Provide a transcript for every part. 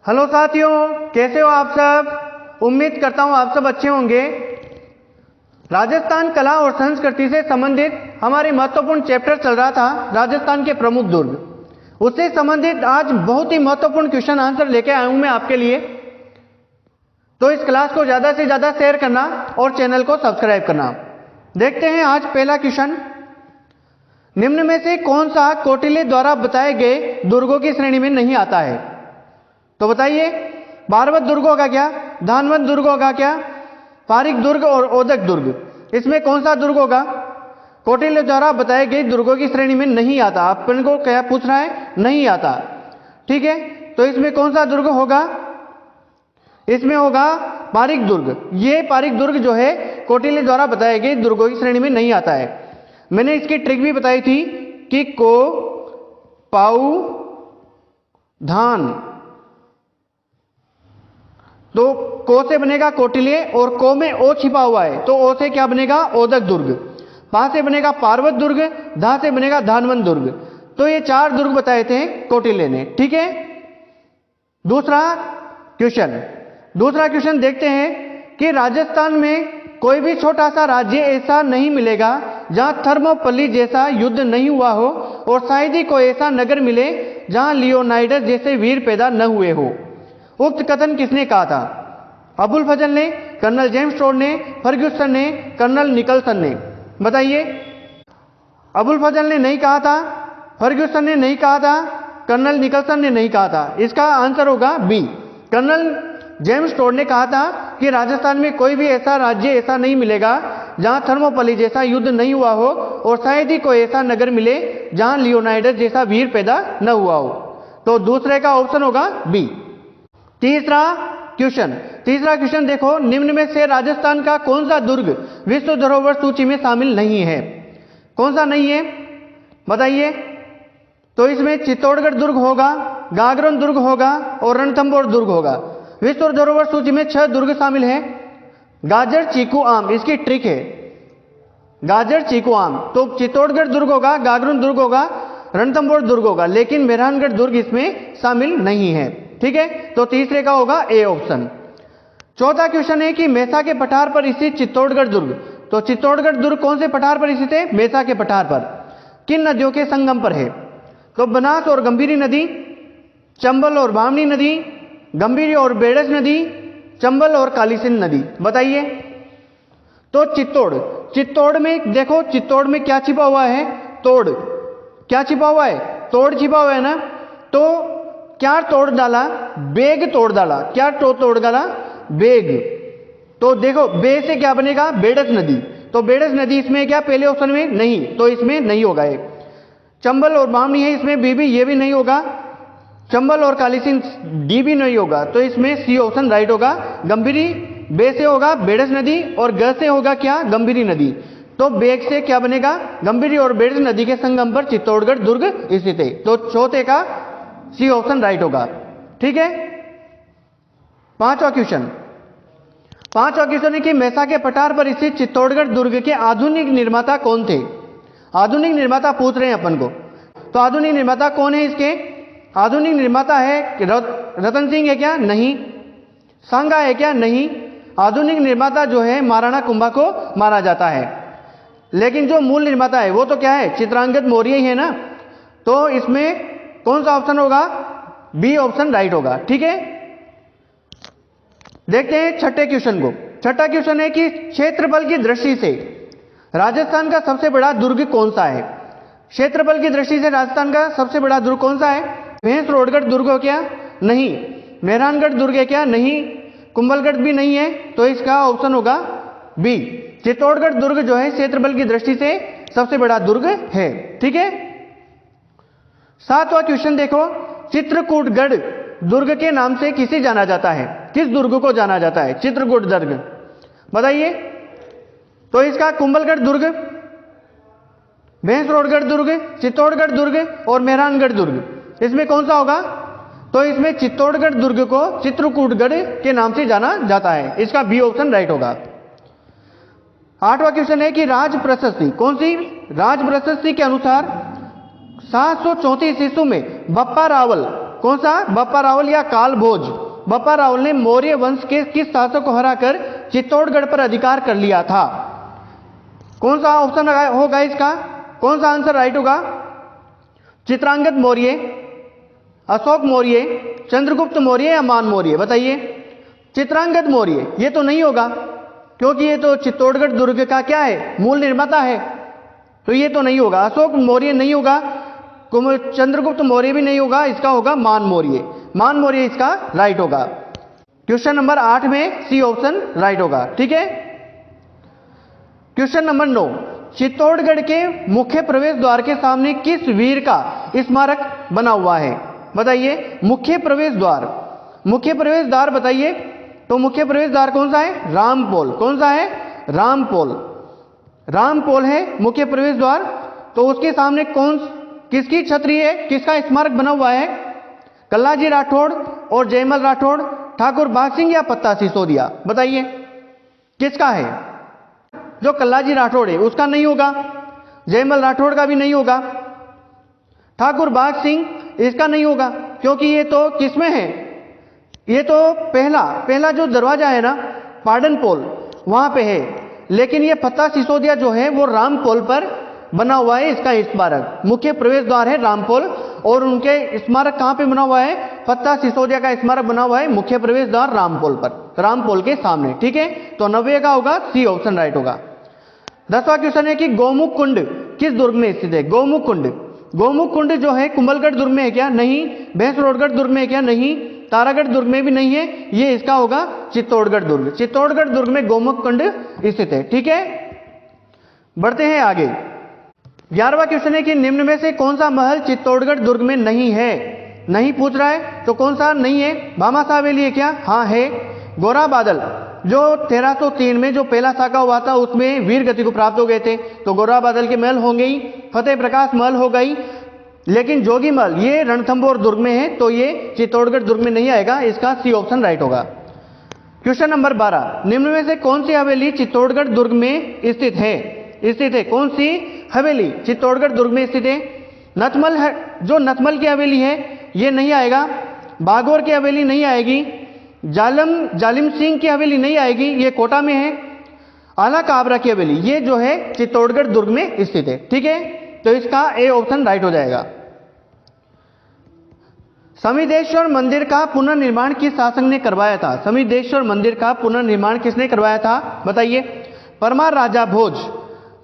Hello साथियों, कैसे हो आप सब। उम्मीद करता हूं आप सब अच्छे होंगे। राजस्थान कला और संस्कृति से संबंधित हमारी महत्वपूर्ण चैप्टर चल रहा था राजस्थान के प्रमुख दुर्ग। उससे संबंधित आज बहुत ही महत्वपूर्ण क्वेश्चन आंसर लेके आया हूं मैं आपके लिए। तो इस क्लास को ज्यादा से ज्यादा शेयर करना और चैनल को सब्सक्राइब करना। देखते हैं आज पहला क्वेश्चन। निम्न में से कौन सा कौटिल्य द्वारा बताए गए दुर्गों की श्रेणी में नहीं आता है? तो बताइए, बारवत दुर्ग होगा क्या, धानवत दुर्ग होगा क्या, पारिक दुर्ग और ओदक दुर्ग। इसमें कौन सा दुर्ग होगा कौटिल्य द्वारा बताए गए दुर्गों की श्रेणी में नहीं आता? अपन को क्या पूछ रहा है? नहीं आता। ठीक है, तो इसमें कौन सा दुर्ग होगा? इसमें होगा पारिक दुर्ग। ये पारिक दुर्ग जो है कौटिल्य द्वारा बताए गए दुर्गों की श्रेणी में नहीं आता है। मैंने इसकी ट्रिक भी बताई थी कि को पाऊ धान, तो को से बनेगा कौटिल्य और को में ओ छिपा हुआ है, तो ओ से क्या बनेगा? ओदक दुर्ग। पा से बनेगा पार्वत दुर्ग, धा से बनेगा धानवंत दुर्ग। तो ये चार दुर्ग बताए थे कौटिल्य ने। ठीक है, दूसरा क्वेश्चन देखते हैं कि राजस्थान में कोई भी छोटा सा राज्य ऐसा नहीं मिलेगा जहां थर्मोपल्ली जैसा युद्ध नहीं हुआ हो, और शायद ही कोई ऐसा नगर मिले जहां लियोनाइडस जैसे वीर पैदा न हुए हो। उक्त कथन किसने कहा था? अबुल फजल ने, कर्नल जेम्स टोड ने, फर्ग्यूसन ने, कर्नल निकलसन ने। बताइए, अबुल फजल ने नहीं कहा था, फर्ग्यूसन ने नहीं कहा था, कर्नल निकलसन ने नहीं कहा था। इसका आंसर होगा बी। कर्नल जेम्स टोड ने कहा था कि राजस्थान में कोई भी ऐसा राज्य ऐसा नहीं मिलेगा जहां थर्मोपल्ली जैसा युद्ध नहीं हुआ हो, और शायद ही कोई ऐसा नगर मिले जहां लियोनाइडस जैसा वीर पैदा न हुआ हो। तो दूसरे का ऑप्शन होगा बी। तीसरा क्वेश्चन देखो, निम्न में से राजस्थान का कौन सा दुर्ग विश्व धरोहर सूची में शामिल नहीं है? कौन सा नहीं है बताइए। तो इसमें चित्तौड़गढ़ दुर्ग होगा, गागरण दुर्ग होगा और रणथंभौर दुर्ग होगा। विश्व धरोहर सूची में 6 दुर्ग शामिल हैं। गाजर, चीकू, आम, इसकी ट्रिक है गाजर, चीकू, आम। तो चित्तौड़गढ़ दुर्ग होगा, गागरण दुर्ग होगा, रणथंभौर दुर्ग होगा, लेकिन मेहरानगढ़ दुर्ग इसमें शामिल नहीं है। ठीक है, तो तीसरे का होगा ए ऑप्शन। चौथा क्वेश्चन है कि मेसा के पठार पर स्थित चित्तौड़गढ़ दुर्ग। तो चित्तौड़गढ़ दुर्ग कौन से पठार पर स्थित है? मेसा के पठार पर। किन नदियों के संगम पर है? तो बनास और गंभीरी नदी, चंबल और बामनी नदी, गंभीरी और बेड़स नदी, चंबल और कालीसिंध नदी। बताइए। तो चित्तौड़ में देखो, चित्तौड़ में क्या छिपा हुआ है? तोड़। क्या छिपा हुआ है? तोड़ छिपा हुआ है ना। तो क्या तोड़ डाला? बेग तोड़ डाला। क्या तोड़ डाला? बेग। तो देखो, बे से क्या बनेगा? बेड़स नदी। तो बेड़स नदी इसमें क्या पहले ऑप्शन में? नहीं, तो इसमें नहीं होगा। एक चंबल और बामनी है, इसमें बी भी, ये भी नहीं होगा। चंबल और कालीसिंध डी भी नहीं होगा, तो इसमें सी ऑप्शन राइट होगा। गंभीरी बे से होगा बेड़स नदी, और ग से होगा क्या? गंभीरी नदी। तो बेग से क्या बनेगा? गंभीरी और बेड़स नदी के संगम पर चित्तौड़गढ़ दुर्ग स्थित है। तो चौथे का सी ऑप्शन राइट होगा। ठीक है, पांचवा क्वेश्चन है कि मेसा के पठार पर स्थित चित्तौड़गढ़ दुर्ग के आधुनिक निर्माता कौन थे? आधुनिक निर्माता पूछ रहे हैं अपन को। तो आधुनिक निर्माता कौन है इसके? आधुनिक निर्माता है रतन सिंह है क्या? नहीं। सांगा है क्या? नहीं। आधुनिक निर्माता जो है महाराणा कुंभा को माना जाता है, लेकिन जो मूल निर्माता है वो तो क्या है? चित्रांगद मौर्य ही है ना। तो इसमें कौन सा ऑप्शन होगा? बी ऑप्शन राइट होगा। ठीक है, देखते हैं छठे क्वेश्चन को। छठा क्वेश्चन है कि क्षेत्रफल की दृष्टि से राजस्थान का सबसे बड़ा दुर्ग कौन सा है? क्षेत्रफल की दृष्टि से राजस्थान का सबसे बड़ा दुर्ग कौन सा है? भैंसरोडगढ़ दुर्ग हो क्या? नहीं। मेहरानगढ़ दुर्ग है क्या? नहीं। कुंभलगढ़ भी नहीं है, तो इसका ऑप्शन होगा बी। चित्तौड़गढ़ दुर्ग जो है क्षेत्रफल की दृष्टि से सबसे बड़ा दुर्ग है। ठीक है, सातवां क्वेश्चन देखो, चित्रकूटगढ़ दुर्ग के नाम से किसे जाना जाता है? किस दुर्ग को जाना जाता है चित्रकूट दुर्ग? बताइए। तो इसका कुंभलगढ़ दुर्ग, भैंसरोडगढ़ दुर्ग, चित्तौड़गढ़ दुर्ग और मेहरानगढ़ दुर्ग, इसमें कौन सा होगा? तो इसमें चित्तौड़गढ़ दुर्ग को चित्रकूटगढ़ के नाम से जाना जाता है। इसका बी ऑप्शन राइट होगा। आठवां क्वेश्चन है कि राज प्रशस्ति, कौन सी? राज प्रशस्ति के अनुसार 734 ईस्वी में बप्पा रावल कौन सा? बप्पा रावल या काल भोज। बप्पा रावल ने मौर्य वंश के किस शासक को हराकर चित्तौड़गढ़ पर अधिकार कर लिया था? कौन सा ऑप्शन होगा इसका? कौन सा आंसर राइट होगा? चित्रांगद मौर्य, अशोक मौर्य, चंद्रगुप्त मौर्य या मान मौर्य? बताइए। चित्रांगद मौर्य, ये तो नहीं होगा क्योंकि ये तो चित्तौड़गढ़ दुर्ग का क्या है? मूल निर्माता है, तो ये तो नहीं होगा। अशोक मौर्य नहीं होगा, चंद्रगुप्त मौर्य भी नहीं होगा, इसका होगा मान मौर्य। मान मौर्य इसका राइट होगा। क्वेश्चन नंबर 8 में सी ऑप्शन राइट होगा। ठीक है। क्वेश्चन नंबर 9, चित्तौड़गढ़ के मुख्य प्रवेश द्वार के सामने किस वीर का स्मारक बना हुआ है? बताइए। मुख्य प्रवेश द्वार, मुख्य प्रवेश द्वार बताइए। तो मुख्य प्रवेश द्वार कौन सा है? रामपोल। कौन सा है? रामपोल। रामपोल है मुख्य प्रवेश द्वार। तो उसके सामने किसकी छतरी है, किसका स्मारक बना हुआ है? कल्लाजी राठौड़ और जयमल राठौड़, ठाकुर बाघ सिंह या पत्ता सिसोदिया? बताइए किसका है? जो कल्लाजी राठौड़ है उसका नहीं होगा, जयमल राठौड़ का भी नहीं होगा, ठाकुर बाघ सिंह इसका नहीं होगा, क्योंकि ये तो किसमें है? ये तो पहला जो दरवाजा है ना, पार्डन पोल, वहां पे है। लेकिन ये पत्ता सिसोदिया जो है वो रामपोल पर बना हुआ है, इसका स्मारक। मुख्य प्रवेश द्वार है रामपोल और उनके स्मारक कहां पे बना हुआ है? पत्ता सिसोदिया का स्मारक बना हुआ है मुख्य प्रवेश द्वार रामपोल पर, रामपोल के सामने। ठीक है। तो 90 का होगा सी ऑप्शन राइट होगा। 10वां क्वेश्चन है कि गौमुख कुंड किस दुर्ग में स्थित है? गौमुख कुंड, गौमुख कुंड जो है कुंभलगढ़ दुर्ग में है क्या? नहीं। भैंसरोडगढ़ दुर्ग में है क्या? नहीं। तारागढ़ दुर्ग में भी नहीं है। ये इसका होगा चित्तौड़गढ़ दुर्ग। चित्तौड़गढ़ दुर्ग में गौमुख कुंड स्थित है। ठीक है। बढ़ते हैं आगे। 11वां क्वेश्चन है कि निम्न में से कौन सा महल चित्तौड़गढ़ दुर्ग में नहीं है? नहीं पूछ रहा है, तो कौन सा नहीं है? भामाशाह हवेली है क्या? हाँ है। गोरा बादल जो 1303 में जो पहला साका हुआ था उसमें वीर गति को प्राप्त हो गए थे, तो गोरा बादल के महल हो गई। फतेह प्रकाश महल हो गई। लेकिन जोगी महल ये रणथंभौर दुर्ग में है, तो ये चित्तौड़गढ़ दुर्ग में नहीं आएगा, इसका सी ऑप्शन राइट होगा। क्वेश्चन नंबर 12, निम्न में से कौन सी हवेली चित्तौड़गढ़ दुर्ग में स्थित है? कौन सी हवेली चित्तौड़गढ़ दुर्ग में स्थित है? नथमल है, जो नथमल की हवेली है ये नहीं आएगा। बागौर की हवेली नहीं आएगी। जालिम सिंह की हवेली नहीं आएगी, ये कोटा में है। आला काबरा की हवेली ये जो है चित्तौड़गढ़ दुर्ग में स्थित है। ठीक है। तो इसका ए ऑप्शन राइट हो जाएगा। समिदेश्वर मंदिर का पुनर्निर्माण किस शासक ने करवाया था? समिदेश्वर मंदिर का पुनर्निर्माण किसने करवाया था? बताइए। परमार राजा भोज,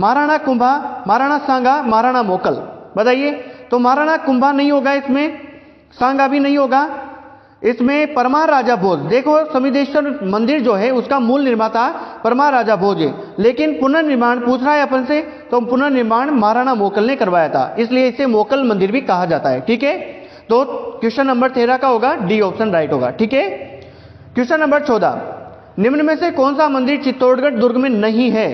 महाराणा कुंभा, महाराणा सांगा, महाराणा मोकल? बताइए। तो महाराणा कुंभा नहीं होगा इसमें, सांगा भी नहीं होगा, इसमें परमार राजा भोज। देखो समिदेश्वर मंदिर जो है उसका मूल निर्माता परमार राजा भोज है, लेकिन पुनर्निर्माण पूछ रहा है अपन से, तो पुनर्निर्माण महाराणा मोकल ने करवाया था, इसलिए इसे मोकल मंदिर भी कहा जाता है। ठीक है। तो क्वेश्चन नंबर 13 का होगा डी ऑप्शन राइट होगा। ठीक है। क्वेश्चन नंबर 14, निम्न में से कौन सा मंदिर चित्तौड़गढ़ दुर्ग में नहीं है?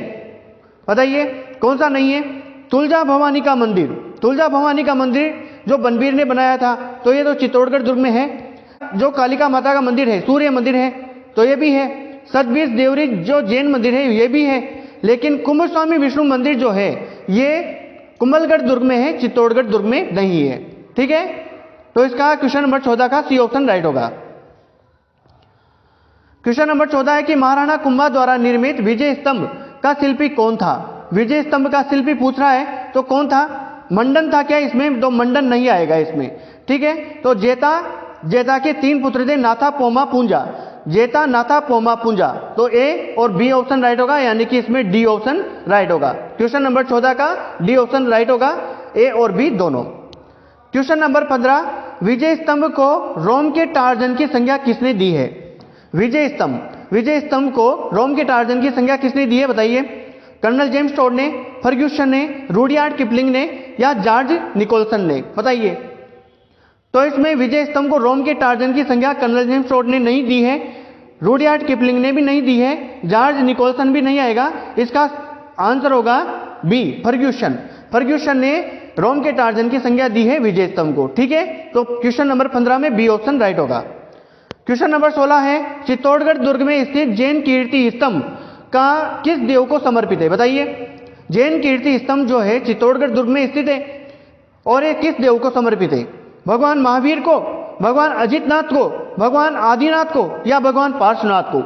बताइए कौन सा नहीं है? तुलजा भवानी का मंदिर। तुलजा भवानी का मंदिर जो बनबीर ने बनाया था, तो ये तो चित्तौड़गढ़ दुर्ग में है। जो कालिका माता का मंदिर है, सूर्य मंदिर है, तो ये भी है। सतबीर देवरी जो जैन मंदिर है ये भी है। लेकिन कुंभस्वामी विष्णु मंदिर जो है ये कुंभलगढ़ दुर्ग में है, चित्तौड़गढ़ दुर्ग में नहीं है। ठीक है। तो इसका क्वेश्चन नंबर 14 का सी ऑप्शन राइट होगा। क्वेश्चन नंबर 14 है कि महाराणा कुंभा द्वारा निर्मित विजय स्तंभ का शिल्पी कौन था? विजय स्तंभ का शिल्पी पूछ रहा है, तो कौन था? मंडन था क्या इसमें? तो मंडन नहीं आएगा इसमें। ठीक है। तो जेता के 3 पुत्र थे, नाथा, पोमा, पूंजा। जेता, नाथा, पोमा, पूंजा। तो ए और बी ऑप्शन राइट होगा, यानी कि इसमें डी ऑप्शन राइट होगा। क्वेश्चन नंबर 14 का डी ऑप्शन राइट होगा, ए और बी दोनों। क्वेश्चन नंबर 15, विजय स्तंभ को रोम के टार्जन की संज्ञा किसने दी है? विजय स्तंभ को रोम के टार्जन की संज्ञा किसने दी है? बताइए। कर्नल जेम्स टोड ने, फर्ग्यूसन ने, रुडयार्ड किपलिंग ने या जॉर्ज निकोलसन ने? बताइए। तो इसमें विजय स्तंभ को रोम के टार्जन की संज्ञा कर्नल जेम्स टोड ने नहीं दी है, रुडयार्ड किपलिंग ने भी नहीं दी है, जॉर्ज निकोलसन भी नहीं आएगा। इसका आंसर होगा बी, फर्ग्यूसन। फर्ग्यूसन ने रोम के टार्जन की संज्ञा दी है विजय स्तंभ को। ठीक है। तो क्वेश्चन नंबर 15 में बी ऑप्शन राइट होगा। क्वेश्चन नंबर 16 है चित्तौड़गढ़ दुर्ग में स्थित जैन कीर्ति स्तंभ का किस देव को समर्पित है? बताइए। जैन कीर्ति स्तंभ जो है चित्तौड़गढ़ दुर्ग में स्थित है और ये किस देव को समर्पित है? भगवान महावीर को, भगवान अजितनाथ को, भगवान आदिनाथ को या भगवान पार्श्वनाथ को?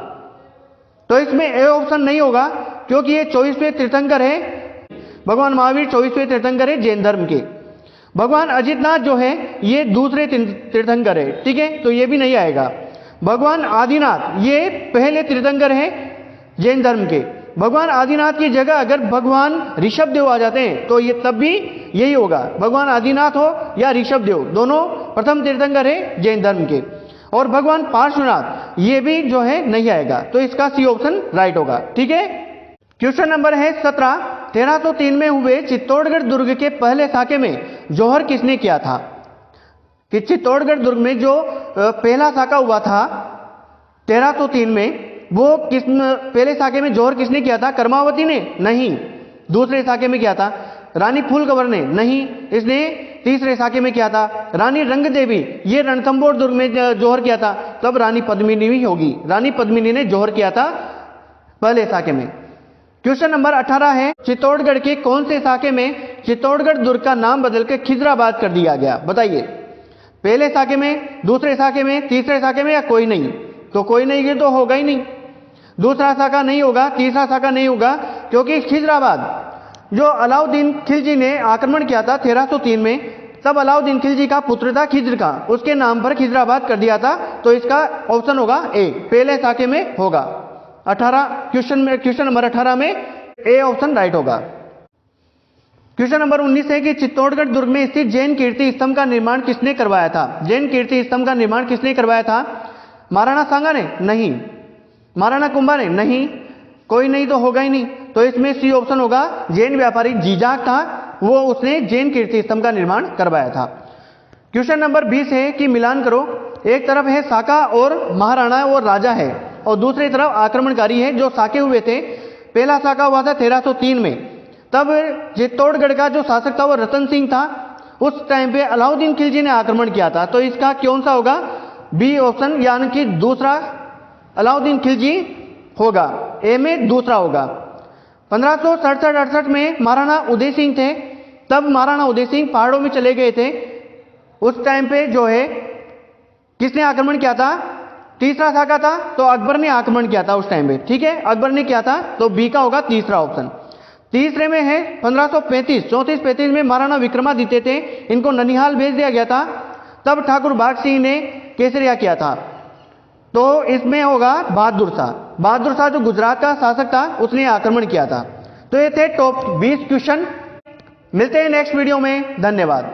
तो इसमें ए ऑप्शन नहीं होगा, क्योंकि ये 24वें तीर्थंकर है। भगवान महावीर 24वें तीर्थंकर है जैन धर्म के। भगवान अजितनाथ जो है ये दूसरे तीर्थंकर है, ठीक है, तो ये भी नहीं आएगा। भगवान आदिनाथ ये पहले तीर्थंकर है जैन धर्म के। भगवान आदिनाथ की जगह अगर भगवान ऋषभदेव आ जाते हैं तो ये तब भी यही होगा, भगवान आदिनाथ हो या ऋषभदेव, दोनों प्रथम तीर्थंकर है जैन धर्म के। और भगवान पार्श्वनाथ ये भी जो है नहीं आएगा, तो इसका सी ऑप्शन राइट होगा, ठीक है। क्वेश्चन नंबर है 17, 1303 में हुए चित्तौड़गढ़ दुर्ग के पहले साके में जौहर किसने किया था? कि चित्तौड़गढ़ दुर्ग में जो पहला साका हुआ था 1303 में, वो किस पहले साके में जौहर किसने किया था? कर्मावती ने? नहीं। दूसरे साके में किया था। रानी फूलकंवर ने? नहीं। इसने तीसरे साके में किया था। रानी रंगदेवी ये रणथंभौर दुर्ग में जौहर किया था, तब रानी पद्मिनी भी होगी। रानी पद्मिनी ने जौहर किया था पहले साके में। क्वेश्चन नंबर 18 है, चित्तौड़गढ़ के कौन से साके में चित्तौड़गढ़ दुर्ग का नाम बदलकर खिजराबाद कर दिया गया? बताइए। पहले साके में, दूसरे साके में, तीसरे साके में या कोई नहीं? तो कोई नहीं तो होगा ही नहीं। दूसरा साका नहीं होगा, तीसरा साका नहीं होगा, क्योंकि खिजराबाद जो अलाउद्दीन खिलजी ने आक्रमण किया था 1303 में, तब अलाउद्दीन खिलजी का पुत्र था खिज्र का, उसके नाम पर खिजराबाद कर दिया था। तो इसका ऑप्शन होगा ए, पहले साके में होगा। 18 क्वेश्चन नंबर 18 में ए ऑप्शन राइट होगा। क्वेश्चन नंबर 19 है कि चित्तौड़गढ़ दुर्ग में स्थित जैन कीर्ति स्तंभ का निर्माण किसने करवाया था? जैन कीर्ति स्तंभ का निर्माण किसने करवाया था? महाराणा सांगा ने? नहीं। महाराणा कुंभा ने? नहीं। कोई नहीं तो होगा ही नहीं, तो इसमें सी ऑप्शन होगा। जैन व्यापारी जीजाक था, वो उसने जैन कीर्ति स्तंभ का निर्माण करवाया था। क्वेश्चन नंबर 20 है कि मिलान करो, एक तरफ है साका और महाराणा और राजा है, और दूसरी तरफ आक्रमणकारी है जो साके हुए थे। पहला साका हुआ था 1303 में, तब चित्तौड़गढ़ का जो शासक था वो रतन सिंह था। उस टाइम पे अलाउद्दीन खिलजी ने आक्रमण किया था, तो इसका कौन सा होगा? बी ऑप्शन, यानी कि दूसरा अलाउद्दीन खिलजी होगा। ए में दूसरा होगा। 1567-68 में महाराणा उदय सिंह थे, तब महाराणा उदय सिंह पहाड़ों में चले गए थे। उस टाइम पे जो है किसने आक्रमण किया था? तीसरा साका था, तो अकबर ने आक्रमण किया था उस टाइम पे, ठीक है, अकबर ने किया था, तो बी का होगा तीसरा ऑप्शन। तीसरे में है 1535-34-35 में महाराणा विक्रमादित्य थे, इनको ननिहाल भेज दिया गया था, तब ठाकुर बाघ सिंह ने केसरिया किया था, तो इसमें होगा बहादुर शाह। बहादुर शाह जो गुजरात का शासक था, उसने आक्रमण किया था। तो ये थे टॉप 20 क्वेश्चन। मिलते हैं नेक्स्ट वीडियो में, धन्यवाद।